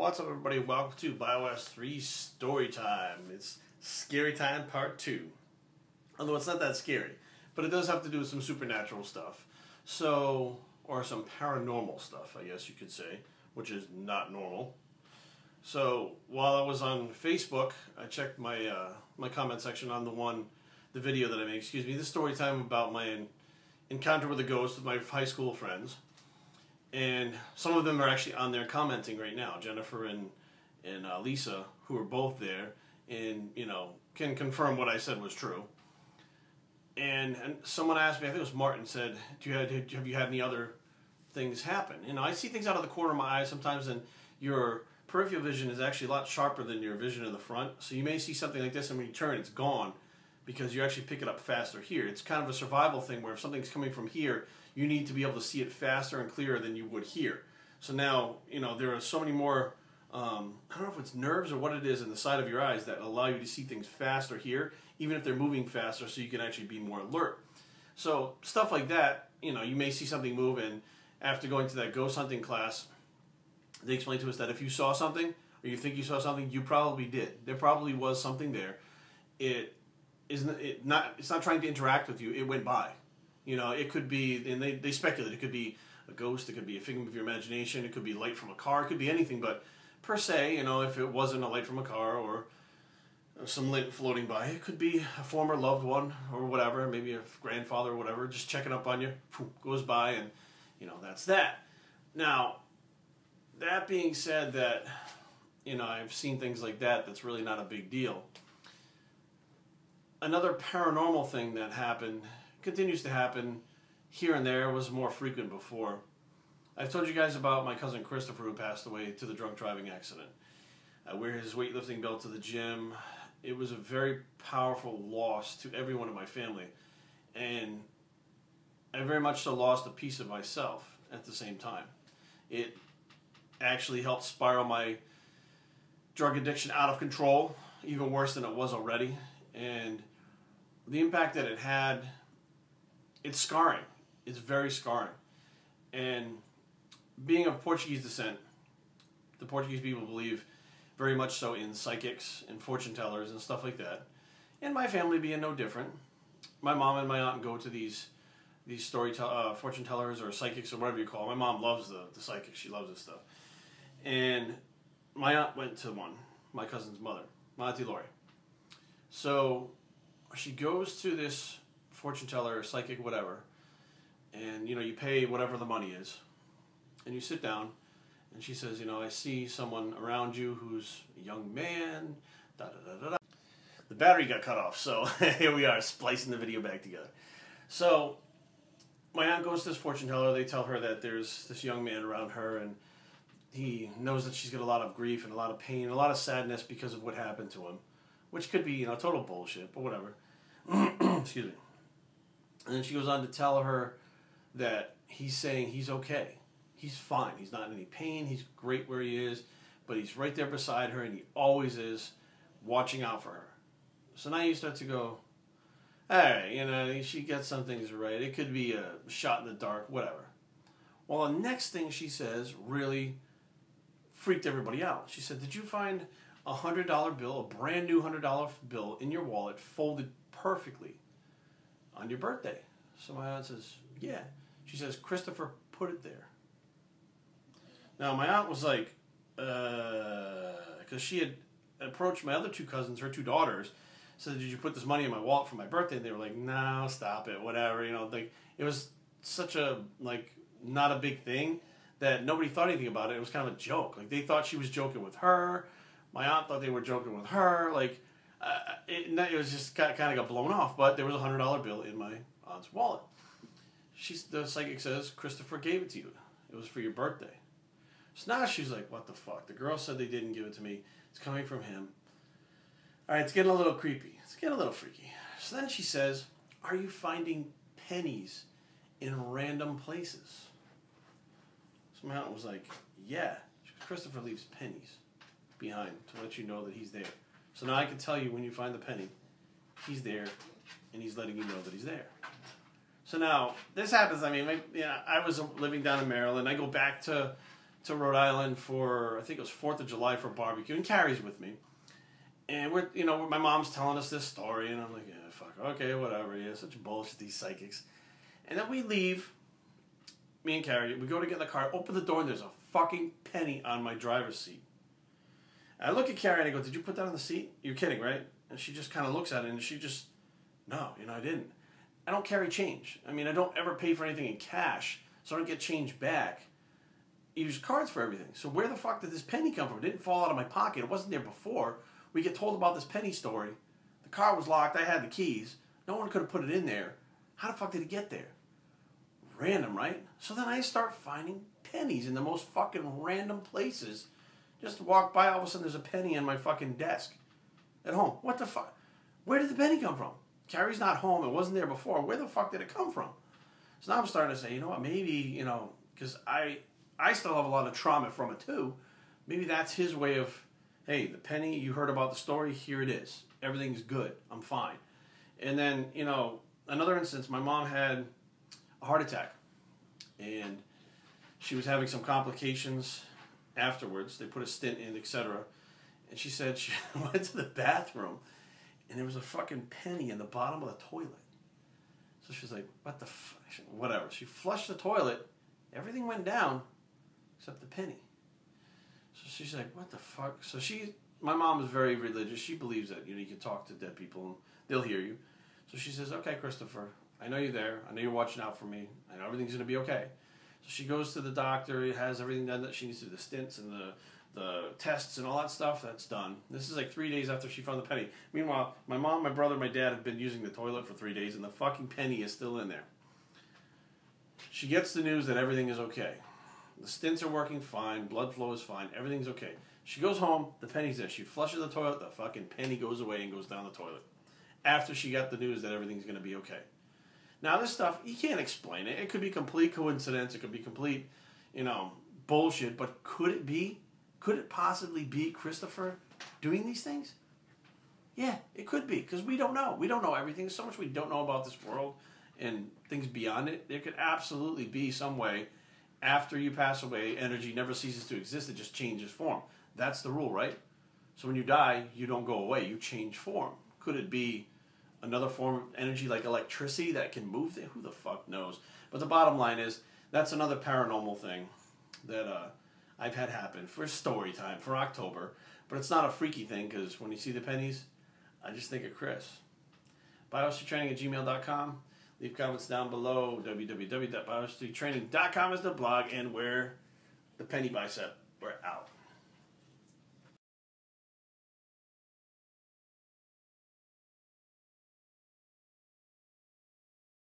What's up, everybody? Welcome to Bios3 Story Time. It's Scary Time Part 2. Although it's not that scary, but it does have to do with some supernatural stuff. So, or some paranormal stuff, I guess you could say, which is not normal. So, while I was on Facebook, I checked my my comment section on the video that I made, this story time about my encounter with a ghost with my high school friends. And some of them are actually on there commenting right now. Jennifer and Lisa, who are both there, and can confirm what I said was true. And someone asked me, I think it was Martin, said, have you had any other things happen? I see things out of the corner of my eye sometimes, and your peripheral vision is actually a lot sharper than your vision in the front. So you may see something like this, and when you turn, it's gone because you actually pick it up faster here. It's kind of a survival thing where if something's coming from here, you need to be able to see it faster and clearer than you would here. So now, there are so many more, I don't know if it's nerves or what it is in the side of your eyes that allow you to see things faster here, even if they're moving faster, so you can actually be more alert. So stuff like that, you may see something move, and after going to that ghost hunting class, they explained to us that if you saw something, or you think you saw something, you probably did. There probably was something there. It's not trying to interact with you. It went by. It could be, and they speculate, it could be a ghost, it could be a figment of your imagination, it could be light from a car, it could be anything, but per se, if it wasn't a light from a car or some lint floating by, it could be a former loved one or whatever, maybe a grandfather or whatever, just checking up on you, goes by, and, that's that. Now, that being said that, I've seen things like that, that's really not a big deal. Another paranormal thing that happened, continues to happen here and there, was more frequent before. I've told you guys about my cousin Christopher, who passed away to the drunk driving accident. I wear his weightlifting belt to the gym. It was a very powerful loss to everyone in my family, and I very much so lost a piece of myself at the same time. It actually helped spiral my drug addiction out of control, even worse than it was already, and the impact that it had, it's scarring. It's very scarring. And being of Portuguese descent, the Portuguese people believe very much so in psychics and fortune tellers and stuff like that. And my family being no different. My mom and my aunt go to these fortune tellers or psychics or whatever you call it. My mom loves the psychics. She loves this stuff. And my aunt went to one, my cousin's mother, my Auntie Lori. So she goes to this fortune teller, psychic, whatever, and you pay whatever the money is, and you sit down, and she says, I see someone around you who's a young man, da da da da da. The battery got cut off, so here we are splicing the video back together. So my aunt goes to this fortune teller. They tell her that there's this young man around her, and he knows that she's got a lot of grief and a lot of pain, a lot of sadness because of what happened to him, which could be total bullshit, but whatever. Excuse me. And then she goes on to tell her that he's saying he's okay. He's fine. He's not in any pain. He's great where he is. But he's right there beside her, and he always is watching out for her. So now you start to go, alright, she gets some things right. It could be a shot in the dark, whatever. Well, the next thing she says really freaked everybody out. She said, did you find a $100 bill, a brand new $100 bill in your wallet, folded perfectly on your birthday? So my aunt says, yeah. She says, Christopher put it there. Now my aunt was like, because she had approached my other two cousins, her two daughters, said, did you put this money in my wallet for my birthday? And they were like, no, stop it, whatever. It was such a, not a big thing that nobody thought anything about it. It was kind of a joke. They thought she was joking with her. My aunt thought they were joking with her. It was just kind of got blown off. But there was a $100 bill in my aunt's wallet. The psychic says, Christopher gave it to you. It was for your birthday. So now she's like, what the fuck? The girl said they didn't give it to me. It's coming from him. All right, it's getting a little creepy. It's getting a little freaky. So then she says, are you finding pennies in random places? So my aunt was like, yeah. Christopher leaves pennies behind to let you know that he's there. So now I can tell you when you find the penny, he's there, and he's letting you know that he's there. So now, this happens, I was living down in Maryland. I go back to to Rhode Island for, I think it was 4th of July for barbecue, and Carrie's with me. And we're, my mom's telling us this story, and I'm like, yeah, fuck, okay, whatever, yeah, such bullshit, these psychics. And then we leave, me and Carrie, we go to get in the car, open the door, and there's a fucking penny on my driver's seat. And I look at Carrie and I go, did you put that on the seat? You're kidding, right? And she just kind of looks at it, and she just, no, I didn't. I don't carry change. I mean, I don't ever pay for anything in cash, so I don't get change back. I use cards for everything. So where the fuck did this penny come from? It didn't fall out of my pocket. It wasn't there before. We get told about this penny story. The car was locked. I had the keys. No one could have put it in there. How the fuck did it get there? Random, right? So then I start finding pennies in the most fucking random places. Just walk by, all of a sudden there's a penny on my fucking desk at home. What the fuck? Where did the penny come from? Carrie's not home. It wasn't there before. Where the fuck did it come from? So now I'm starting to say, you know what, maybe, because I still have a lot of trauma from it too. Maybe that's his way of, hey, the penny, you heard about the story, here it is. Everything's good. I'm fine. And then, another instance, my mom had a heart attack. And she was having some complications afterwards. They put a stent in, etc. And she said she went to the bathroom and there was a fucking penny in the bottom of the toilet. So she's like, what the fuck? Whatever. She flushed the toilet. Everything went down except the penny. So she's like, what the fuck? So my mom is very religious. She believes that, you can talk to dead people and they'll hear you. So she says, okay, Christopher, I know you're there. I know you're watching out for me. I know everything's going to be okay. So she goes to the doctor. It has everything done that she needs to do, the stints and the tests and all that stuff. That's done. This is like 3 days after she found the penny. Meanwhile, my mom, my brother, my dad have been using the toilet for 3 days and the fucking penny is still in there. She gets the news that everything is okay. The stints are working fine. Blood flow is fine. Everything's okay. She goes home. The penny's there. She flushes the toilet. The fucking penny goes away and goes down the toilet. After she got the news that everything's going to be okay. Now, this stuff, you can't explain it. It could be complete coincidence. It could be complete, bullshit. But could it be? Could it possibly be Christopher doing these things? Yeah, it could be. Because we don't know. We don't know everything. There's so much we don't know about this world and things beyond it. There could absolutely be some way, after you pass away, energy never ceases to exist. It just changes form. That's the rule, right? So when you die, you don't go away. You change form. Could it be another form of energy like electricity that can move things? Who the fuck knows? But the bottom line is, that's another paranormal thing that I've had happen for story time, for October. But it's not a freaky thing, because when you see the pennies, I just think of Chris. bios3training@gmail.com. Leave comments down below. www.bios3training.com is the blog, and we're the penny bicep. We're out.